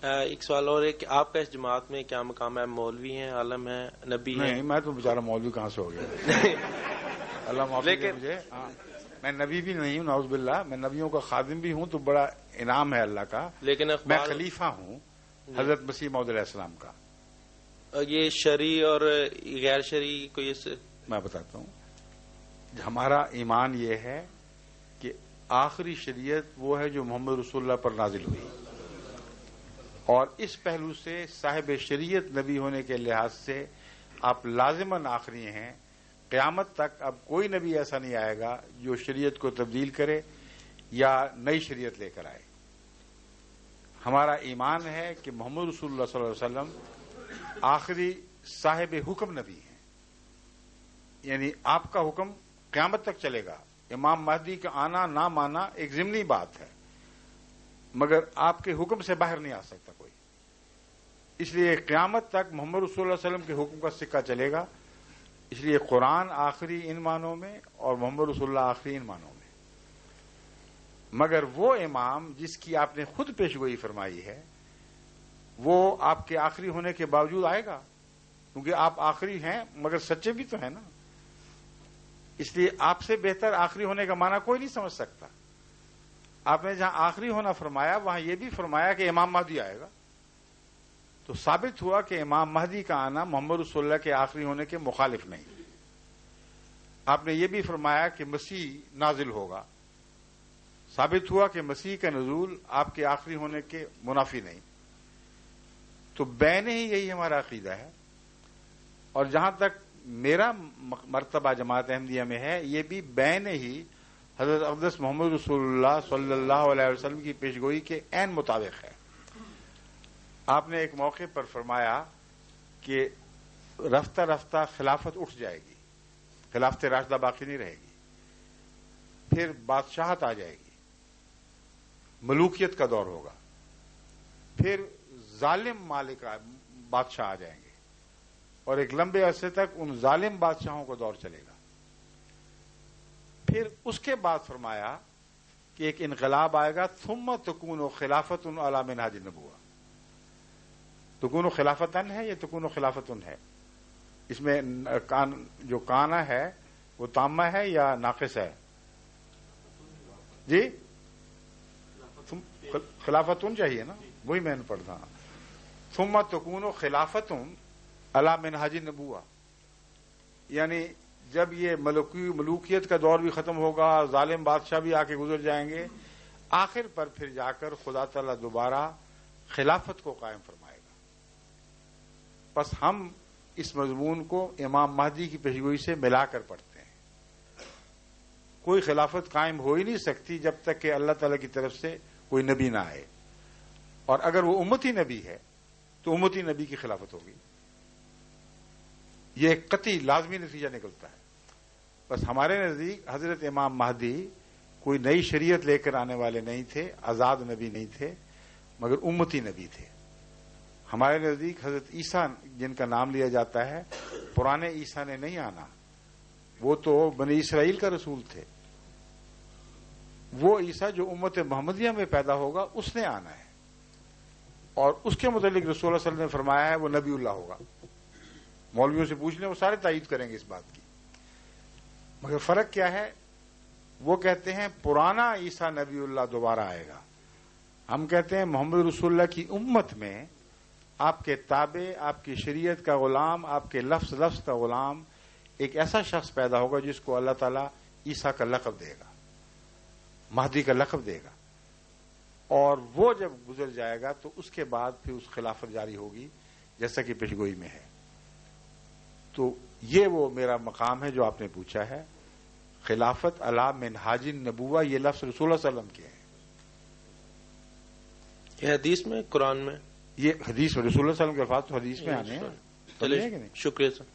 ایک سوال اور ہے کہ آپ کا اس جماعت میں کیا مقام ہے؟ مولوی ہیں، عالم ہیں، نبی ہیں؟ نہیں، میں تو بیچارہ مولوی کہاں سے ہو گیا؟ اللہ معافی دے مجھے. میں نبی بھی نہیں ہوں، نعوذ باللہ. میں نبیوں کا خادم بھی ہوں تو بڑا انعام ہے اللہ کا. لیکن میں خلیفہ ہوں حضرت مسیح موعود علیہ السلام کا. یہ شرعی اور غیر شرعی کوئی میں بتاتا ہوں. ہمارا ایمان یہ ہے کہ آخری شریعت وہ ہے جو محمد رسول اللہ پر نازل ہوئی، اور اس پہلو سے صاحب شریعت نبی ہونے کے لحاظ سے آپ لازماً آخری ہیں. قیامت تک اب کوئی نبی ایسا نہیں آئے گا جو شریعت کو تبدیل کرے یا نئی شریعت لے کر آئے. ہمارا ایمان ہے کہ محمد رسول اللہ صلی اللہ علیہ وسلم آخری صاحب حکم نبی ہیں، یعنی آپ کا حکم قیامت تک چلے گا. امام مہدی کا آنا نہ مانا ایک ضمنی بات ہے، مگر آپ کے حکم سے باہر نہیں آ سکتا کوئی. اس لیے قیامت تک محمد رسول اللہ علیہ وسلم کے حکم کا سکہ چلے گا. اس لیے قرآن آخری ان معنوں میں اور محمد رسول اللہ آخری ان معنوں میں. مگر وہ امام جس کی آپ نے خود پیشگوئی فرمائی ہے وہ آپ کے آخری ہونے کے باوجود آئے گا، کیونکہ آپ آخری ہیں مگر سچے بھی تو ہیں نا. اس لیے آپ سے بہتر آخری ہونے کا معنی کوئی نہیں سمجھ سکتا. آپ نے جہاں آخری ہونا فرمایا وہاں یہ بھی فرمایا کہ امام مہدی آئے گا، تو ثابت ہوا کہ امام مہدی کا آنا محمد رسول اللہ کے آخری ہونے کے مخالف نہیں. آپ نے یہ بھی فرمایا کہ مسیح نازل ہوگا، ثابت ہوا کہ مسیح کا نزول آپ کے آخری ہونے کے منافی نہیں. تو بین ہی یہی ہمارا عقیدہ ہے. اور جہاں تک میرا مرتبہ جماعت احمدیہ میں ہے یہ بھی بین ہی حضرت اقدس محمد رسول اللہ صلی اللہ علیہ وسلم کی پیشگوئی کے عین مطابق ہے. آپ نے ایک موقع پر فرمایا کہ رفتہ رفتہ خلافت اٹھ جائے گی، خلافت راشدہ باقی نہیں رہے گی، پھر بادشاہت آ جائے گی، ملوکیت کا دور ہوگا، پھر ظالم مالک بادشاہ آ جائیں گے، اور ایک لمبے عرصے تک ان ظالم بادشاہوں کا دور چلے گا. پھر اس کے بعد فرمایا کہ ایک انقلاب آئے گا، ثم تکون خلافت علی منہاج النبوہ. تکون خلافتن ہے، یہ تکون خلافتن ہے. اس میں جو کانا ہے وہ تامہ ہے یا ناقص ہے؟ جی خلافتن چاہیے نا، وہی میں نے پڑھا. ثم تکون خلافتن علی منہاج النبوہ، یعنی جب یہ ملوکیت کا دور بھی ختم ہوگا، ظالم بادشاہ بھی آ کے گزر جائیں گے، آخر پر پھر جا کر خدا تعالیٰ دوبارہ خلافت کو قائم فرمائے گا. بس ہم اس مضمون کو امام مہدی کی پیشگوئی سے ملا کر پڑھتے ہیں. کوئی خلافت قائم ہو ہی نہیں سکتی جب تک کہ اللہ تعالیٰ کی طرف سے کوئی نبی نہ آئے، اور اگر وہ امتی نبی ہے تو امتی نبی کی خلافت ہوگی. یہ ایک قطعی لازمی نتیجہ نکلتا ہے. بس ہمارے نزدیک حضرت امام مہدی کوئی نئی شریعت لے کر آنے والے نہیں تھے، آزاد نبی نہیں تھے، مگر امتی نبی تھے. ہمارے نزدیک حضرت عیسیٰ جن کا نام لیا جاتا ہے، پرانے عیسیٰ نے نہیں آنا، وہ تو بنی اسرائیل کا رسول تھے. وہ عیسیٰ جو امت محمدیہ میں پیدا ہوگا اس نے آنا ہے، اور اس کے متعلق رسول اللہ صلی اللہ علیہ وسلم نے فرمایا ہے وہ نبی اللہ ہوگا. مولویوں سے پوچھ لیں، وہ سارے تائید کریں گے اس بات کی. مگر فرق کیا ہے؟ وہ کہتے ہیں پرانا عیسیٰ نبی اللہ دوبارہ آئے گا، ہم کہتے ہیں محمد رسول اللہ کی امت میں آپ کے تابع، آپ کی شریعت کا غلام، آپ کے لفظ لفظ کا غلام ایک ایسا شخص پیدا ہوگا جس کو اللہ تعالیٰ عیسیٰ کا لقب دے گا، مہدی کا لقب دے گا. اور وہ جب گزر جائے گا تو اس کے بعد پھر اس خلافت جاری ہوگی جیسا کہ پیشگوئی میں ہے. تو یہ وہ میرا مقام ہے جو آپ نے پوچھا ہے. خلافت علی منہاج النبوہ یہ لفظ رسول اللہ صلی اللہ علیہ وسلم کے ہیں. یہ حدیث میں، قرآن میں، یہ حدیث میں رسول اللہ صلی اللہ علیہ وسلم کے الفاظ تو حدیث میں آنے ہیں. چلیے، شکریہ سر.